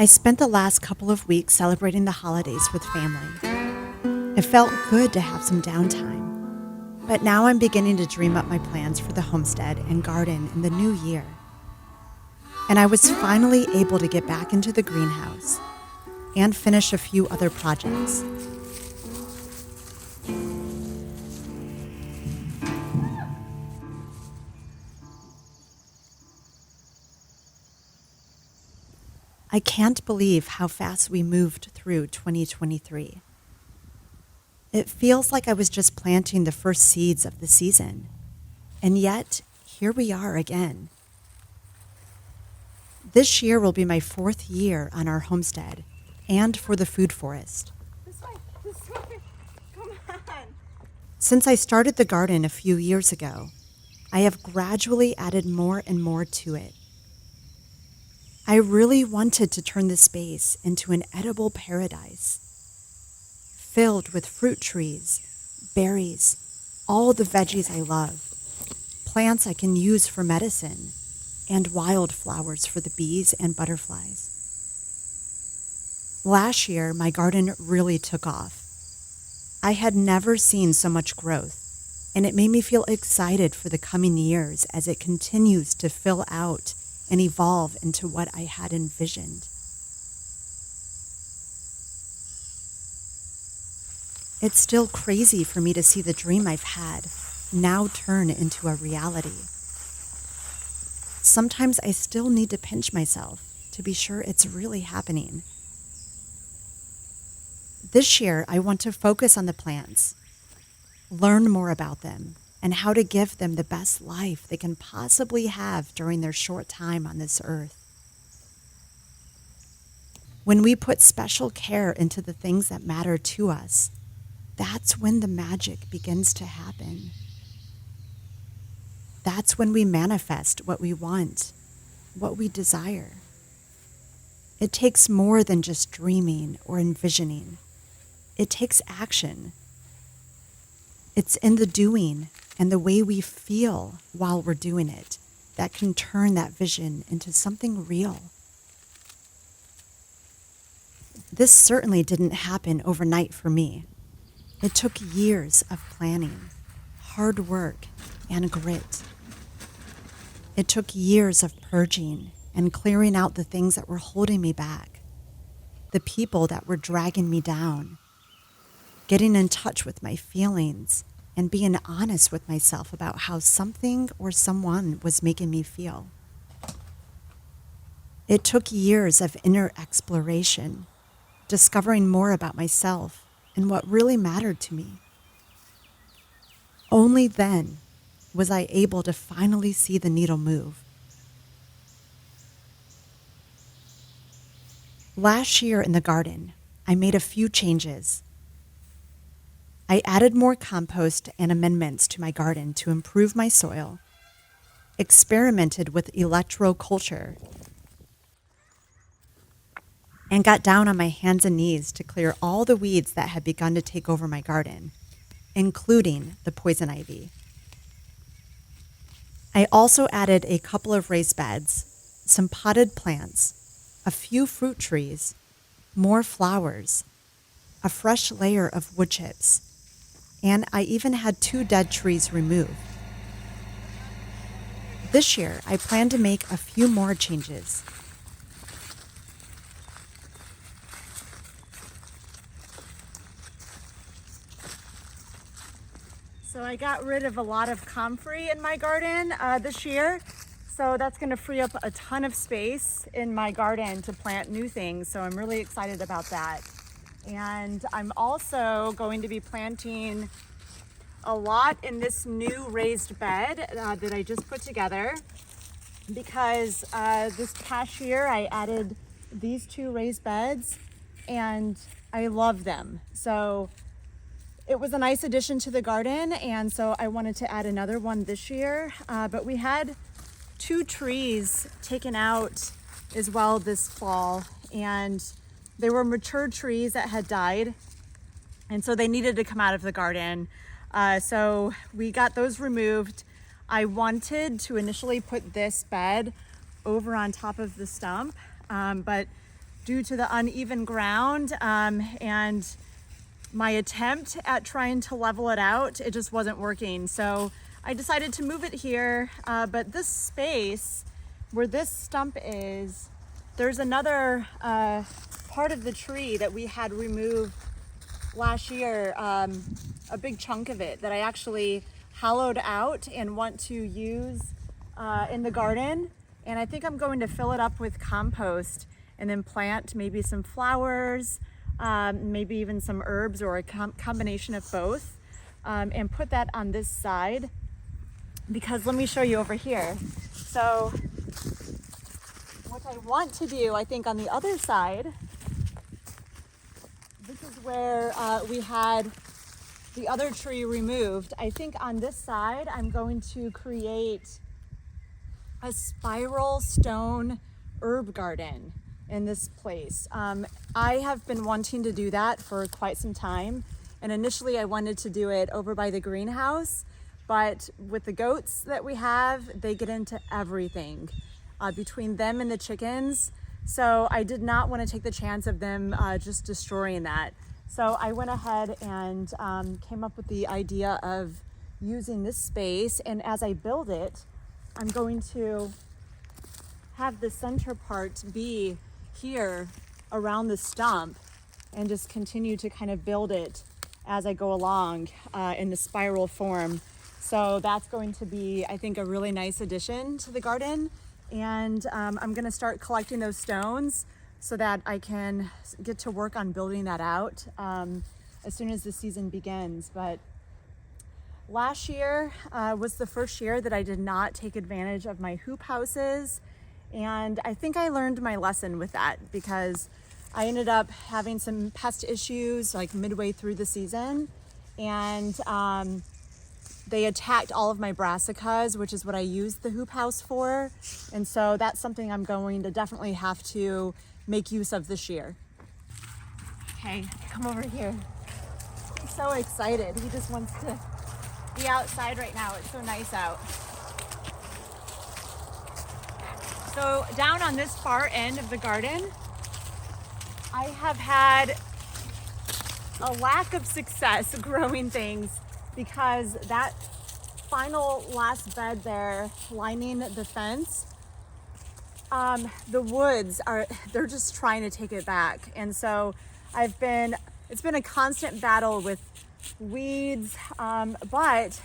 I spent the last couple of weeks celebrating the holidays with family. It felt good to have some downtime, but now I'm beginning to dream up my plans for the homestead and garden in the new year. And I was finally able to get back into the greenhouse and finish a few other projects. I can't believe how fast we moved through 2023. It feels like I was just planting the first seeds of the season, and yet here we are again. This year will be my 4th year on our homestead and for the food forest. This way, come on. Since I started the garden a few years ago, I have gradually added more and more to it. I really wanted to turn this space into an edible paradise, filled with fruit trees, berries, all the veggies I love, plants I can use for medicine, and wildflowers for the bees and butterflies. Last year, my garden really took off. I had never seen so much growth, and it made me feel excited for the coming years as it continues to fill out and evolve into what I had envisioned. It's still crazy for me to see the dream I've had now turn into a reality. Sometimes I still need to pinch myself to be sure it's really happening. This year, I want to focus on the plants, learn more about them, and how to give them the best life they can possibly have during their short time on this earth. When we put special care into the things that matter to us, that's when the magic begins to happen. That's when we manifest what we want, what we desire. It takes more than just dreaming or envisioning. It takes action. It's in the doing and the way we feel while we're doing it that can turn that vision into something real. This certainly didn't happen overnight for me. It took years of planning, hard work, and grit. It took years of purging and clearing out the things that were holding me back, the people that were dragging me down, getting in touch with my feelings, and being honest with myself about how something or someone was making me feel. It took years of inner exploration, discovering more about myself and what really mattered to me. Only then was I able to finally see the needle move. Last year in the garden, I made a few changes. I added more compost and amendments to my garden to improve my soil, experimented with electroculture, and got down on my hands and knees to clear all the weeds that had begun to take over my garden, including the poison ivy. I also added a couple of raised beds, some potted plants, a few fruit trees, more flowers, a fresh layer of wood chips, and I even had 2 dead trees removed. This year, I plan to make a few more changes. So I got rid of a lot of comfrey in my garden this year. So that's going to free up a ton of space in my garden to plant new things. So I'm really excited about that. And I'm also going to be planting a lot in this new raised bed that I just put together because this past year I added these 2 raised beds and I love them. So it was a nice addition to the garden, and so I wanted to add another one this year. But we had 2 trees taken out as well this fall, and they were mature trees that had died, and so they needed to come out of the garden. So we got those removed. I wanted to initially put this bed over on top of the stump, but due to the uneven ground and my attempt at trying to level it out, it just wasn't working. So I decided to move it here, but this space where this stump is, there's another part of the tree that we had removed last year, a big chunk of it that I actually hollowed out and want to use in the garden. And I think I'm going to fill it up with compost and then plant maybe some flowers, maybe even some herbs or a combination of both, and put that on this side, because let me show you over here. So what I want to do, I think on the other side, this is where we had the other tree removed. I think on this side, I'm going to create a spiral stone herb garden in this place. I have been wanting to do that for quite some time. And initially I wanted to do it over by the greenhouse, but with the goats that we have, they get into everything between them and the chickens. So I did not want to take the chance of them just destroying that. So I went ahead and came up with the idea of using this space. And as I build it, I'm going to have the center part be here around the stump and just continue to kind of build it as I go along in the spiral form. So that's going to be, I think, a really nice addition to the garden. And I'm gonna start collecting those stones so that I can get to work on building that out as soon as the season begins. But last year was the first year that I did not take advantage of my hoop houses. And I think I learned my lesson with that, because I ended up having some pest issues like midway through the season, and they attacked all of my brassicas, which is what I used the hoop house for. And so that's something I'm going to definitely have to make use of this year. Okay, come over here. He's so excited. He just wants to be outside right now. It's so nice out. So down on this far end of the garden, I have had a lack of success growing things, because that final last bed there lining the fence, the woods they're just trying to take it back. And so it's been a constant battle with weeds, but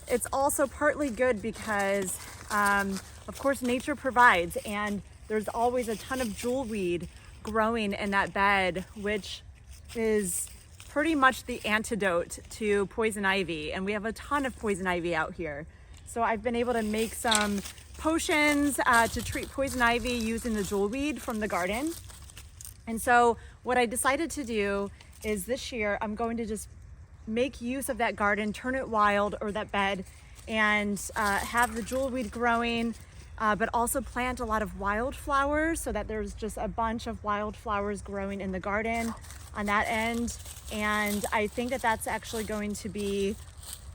it's also partly good because of course nature provides, and there's always a ton of jewelweed growing in that bed, which is pretty much the antidote to poison ivy. And we have a ton of poison ivy out here. So I've been able to make some potions to treat poison ivy using the jewelweed from the garden. And so what I decided to do is this year, I'm going to just make use of that garden, turn it wild, or that bed, and have the jewelweed growing, but also plant a lot of wildflowers so that there's just a bunch of wildflowers growing in the garden on that end. And I think that that's actually going to be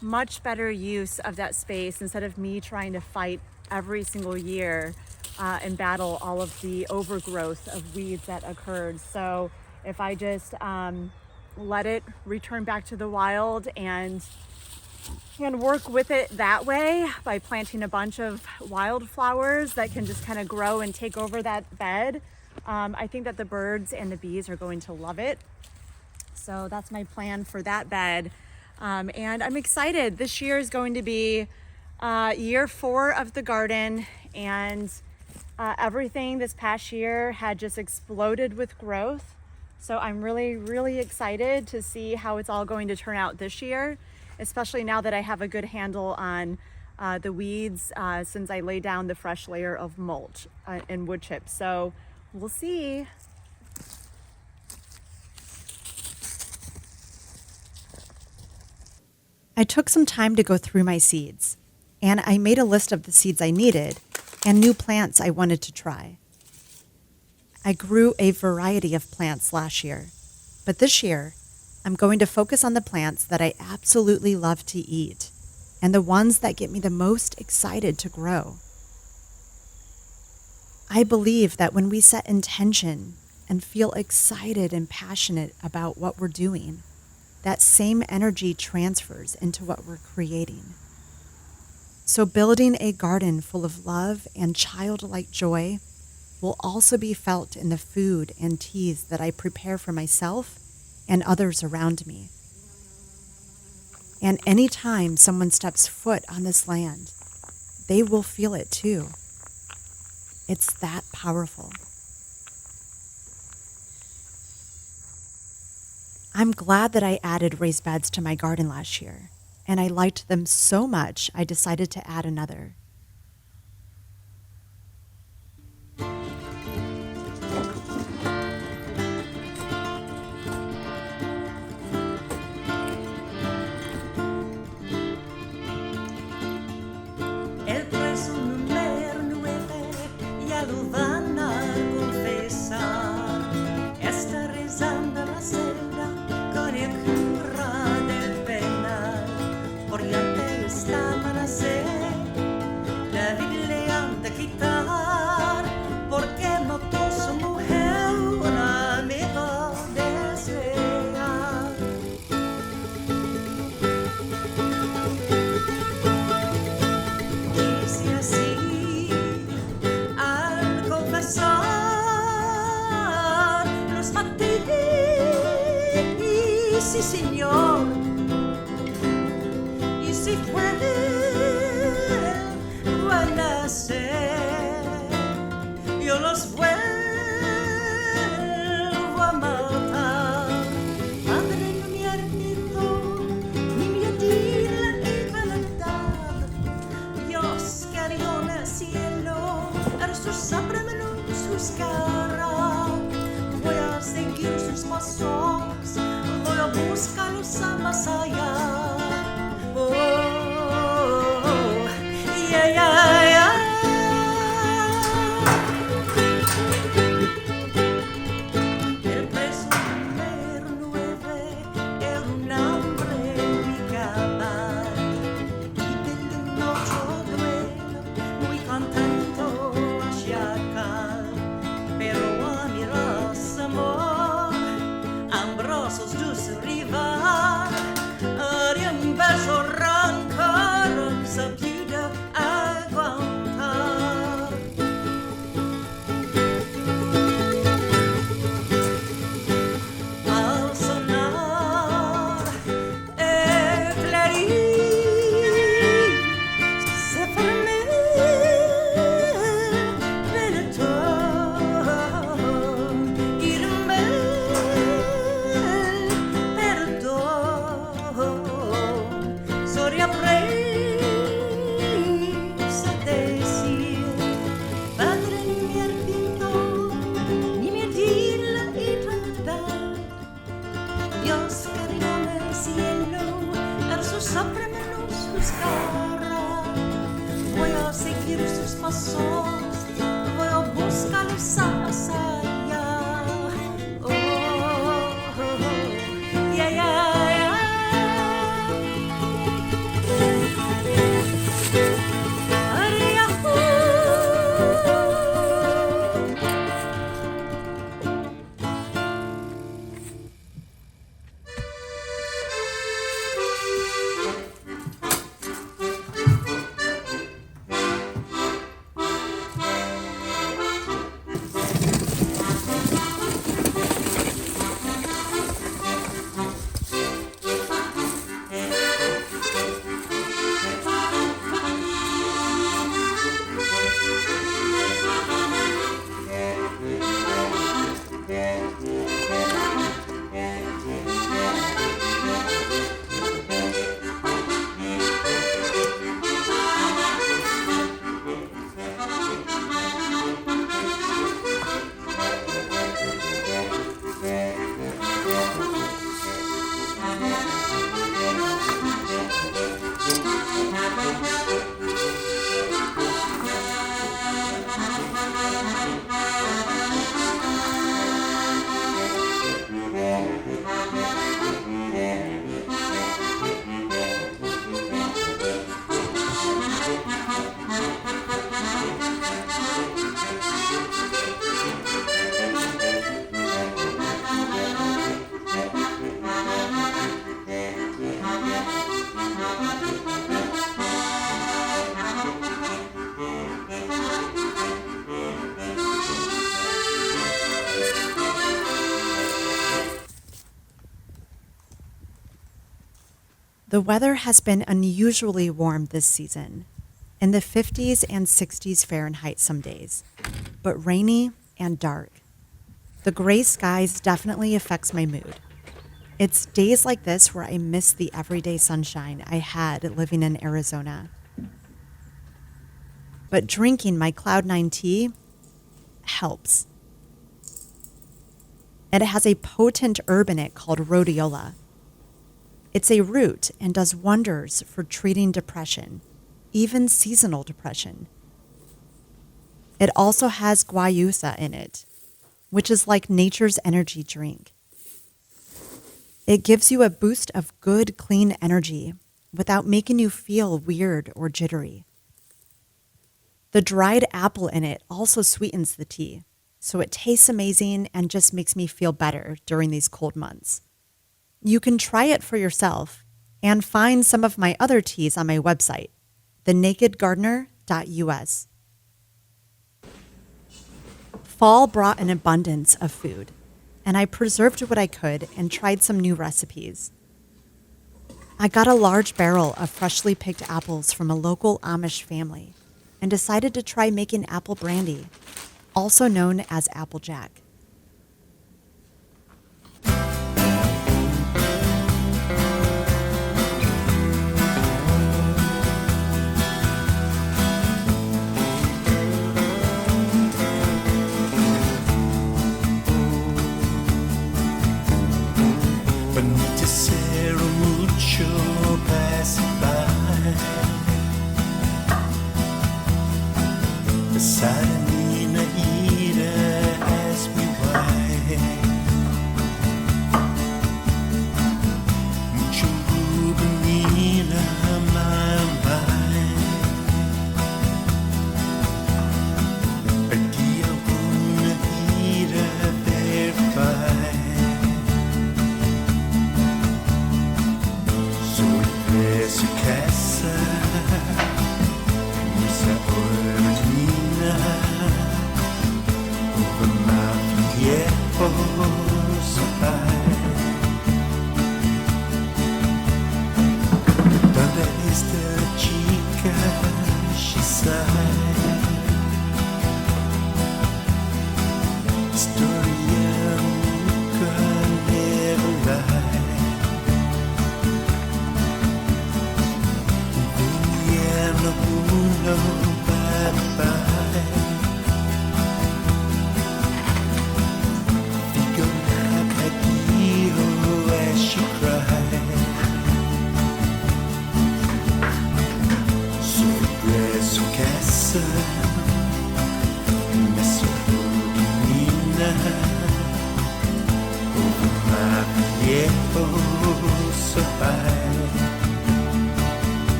much better use of that space, instead of me trying to fight every single year and battle all of the overgrowth of weeds that occurred. So if I just let it return back to the wild and work with it that way by planting a bunch of wildflowers that can just kind of grow and take over that bed, I think that the birds and the bees are going to love it. So that's my plan for that bed. And I'm excited. This year is going to be year 4 of the garden, and everything this past year had just exploded with growth. So I'm really, really excited to see how it's all going to turn out this year, especially now that I have a good handle on the weeds since I laid down the fresh layer of mulch and wood chips. So we'll see. I took some time to go through my seeds, and I made a list of the seeds I needed and new plants I wanted to try. I grew a variety of plants last year, but this year I'm going to focus on the plants that I absolutely love to eat and the ones that get me the most excited to grow. I believe that when we set intention and feel excited and passionate about what we're doing, that same energy transfers into what we're creating. So building a garden full of love and childlike joy will also be felt in the food and teas that I prepare for myself and others around me. And anytime someone steps foot on this land, they will feel it too. It's that powerful. I'm glad that I added raised beds to my garden last year, and I liked them so much I decided to add another. El preso número 9 ya lo van a confesar. Está rezando la celda con el cura del penal. Por delante está para ser, David le han de quitar, porque mató a su mujer, una amiga desleal. Dice así, al confesar, los maté, sí señor, y si fue buena ser, yo los vuelvo a matar. Padre, no me arrepiento, ni me di la igualdad. Dios que dio en el cielo, esto siempre me lo juzgará. Voy a seguir sus pasos, voy a buscarlos a más allá. Oh, yeah, yeah, yeah. El preso número 9 era un hombre muy cabal y desde nuestro duelo muy contento hacia acá. Pero a mirar amor, ambrosos de su rival, haría un beso rancor, se pudo aguantar. Al sonar el clarín, se formó el pelotón y perdón. Soria presa decir, Padre, ni me arrepiento, ni me di la igualdad. Dios que dio en el cielo, eso siempre me los juzgará. Voy a seguir sus pasos, voy a buscarlos a más allá. Oh, yeah, yeah, yeah. The weather has been unusually warm this season, in the 50s and 60s Fahrenheit some days, but rainy and dark. The gray skies definitely affects my mood. It's days like this where I miss the everyday sunshine I had living in Arizona. But drinking my Cloud9 tea helps. It has a potent herb in it called rhodiola. It's a root and does wonders for treating depression, even seasonal depression. It also has guayusa in it, which is like nature's energy drink. It gives you a boost of good, clean energy without making you feel weird or jittery. The dried apple in it also sweetens the tea, so it tastes amazing and just makes me feel better during these cold months. You can try it for yourself and find some of my other teas on my website, thenakedgardener.us. Fall brought an abundance of food, and I preserved what I could and tried some new recipes. I got a large barrel of freshly picked apples from a local Amish family and decided to try making apple brandy, also known as Applejack.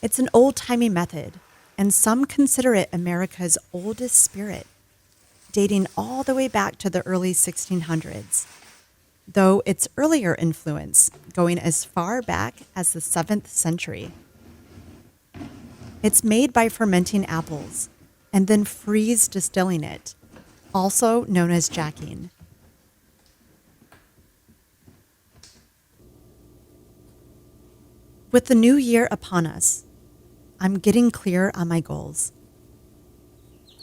It's an old-timey method, and some consider it America's oldest spirit, dating all the way back to the early 1600s, though its earlier influence going as far back as the 7th century. It's made by fermenting apples and then freeze distilling it, also known as jacking. With the new year upon us, I'm getting clear on my goals.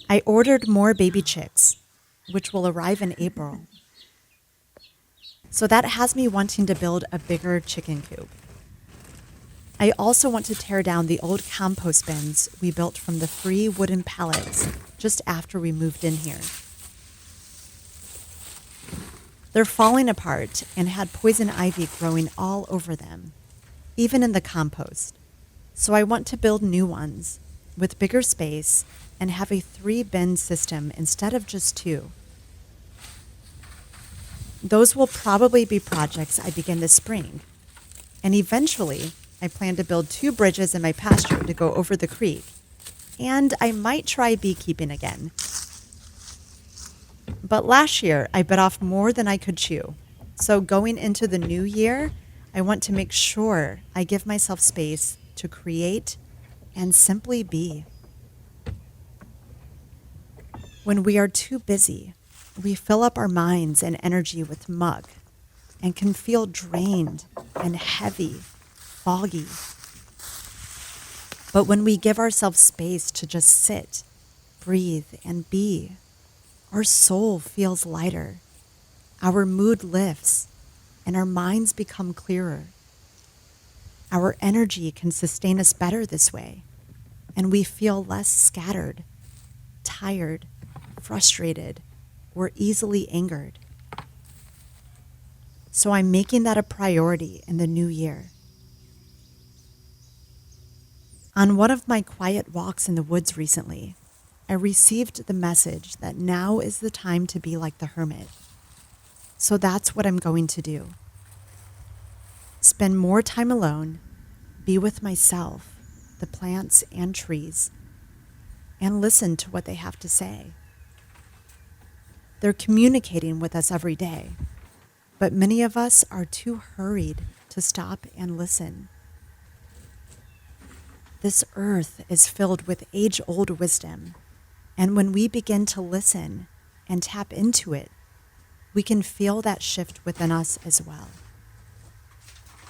I ordered more baby chicks, which will arrive in April. So that has me wanting to build a bigger chicken coop. I also want to tear down the old compost bins we built from the free wooden pallets just after we moved in here. They're falling apart and had poison ivy growing all over them, even in the compost. So I want to build new ones with bigger space and have a 3-bin system instead of just 2. Those will probably be projects I begin this spring. And eventually, I plan to build 2 bridges in my pasture to go over the creek. And I might try beekeeping again. But last year, I bit off more than I could chew. So going into the new year, I want to make sure I give myself space to create and simply be. When we are too busy, we fill up our minds and energy with muck and can feel drained and heavy, foggy. But when we give ourselves space to just sit, breathe, and be, our soul feels lighter, our mood lifts, and our minds become clearer. Our energy can sustain us better this way, and we feel less scattered, tired, frustrated, or easily angered. So I'm making that a priority in the new year. On one of my quiet walks in the woods recently, I received the message that now is the time to be like the hermit. So that's what I'm going to do. Spend more time alone, be with myself, the plants and trees, and listen to what they have to say. They're communicating with us every day, but many of us are too hurried to stop and listen. This earth is filled with age-old wisdom, and when we begin to listen and tap into it, we can feel that shift within us as well.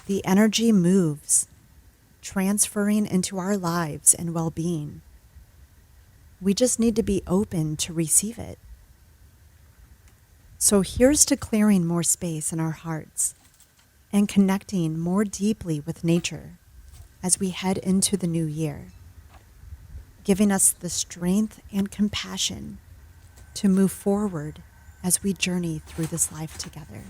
The energy moves, transferring into our lives and well-being. We just need to be open to receive it. So here's to clearing more space in our hearts and connecting more deeply with nature as we head into the new year, giving us the strength and compassion to move forward as we journey through this life together.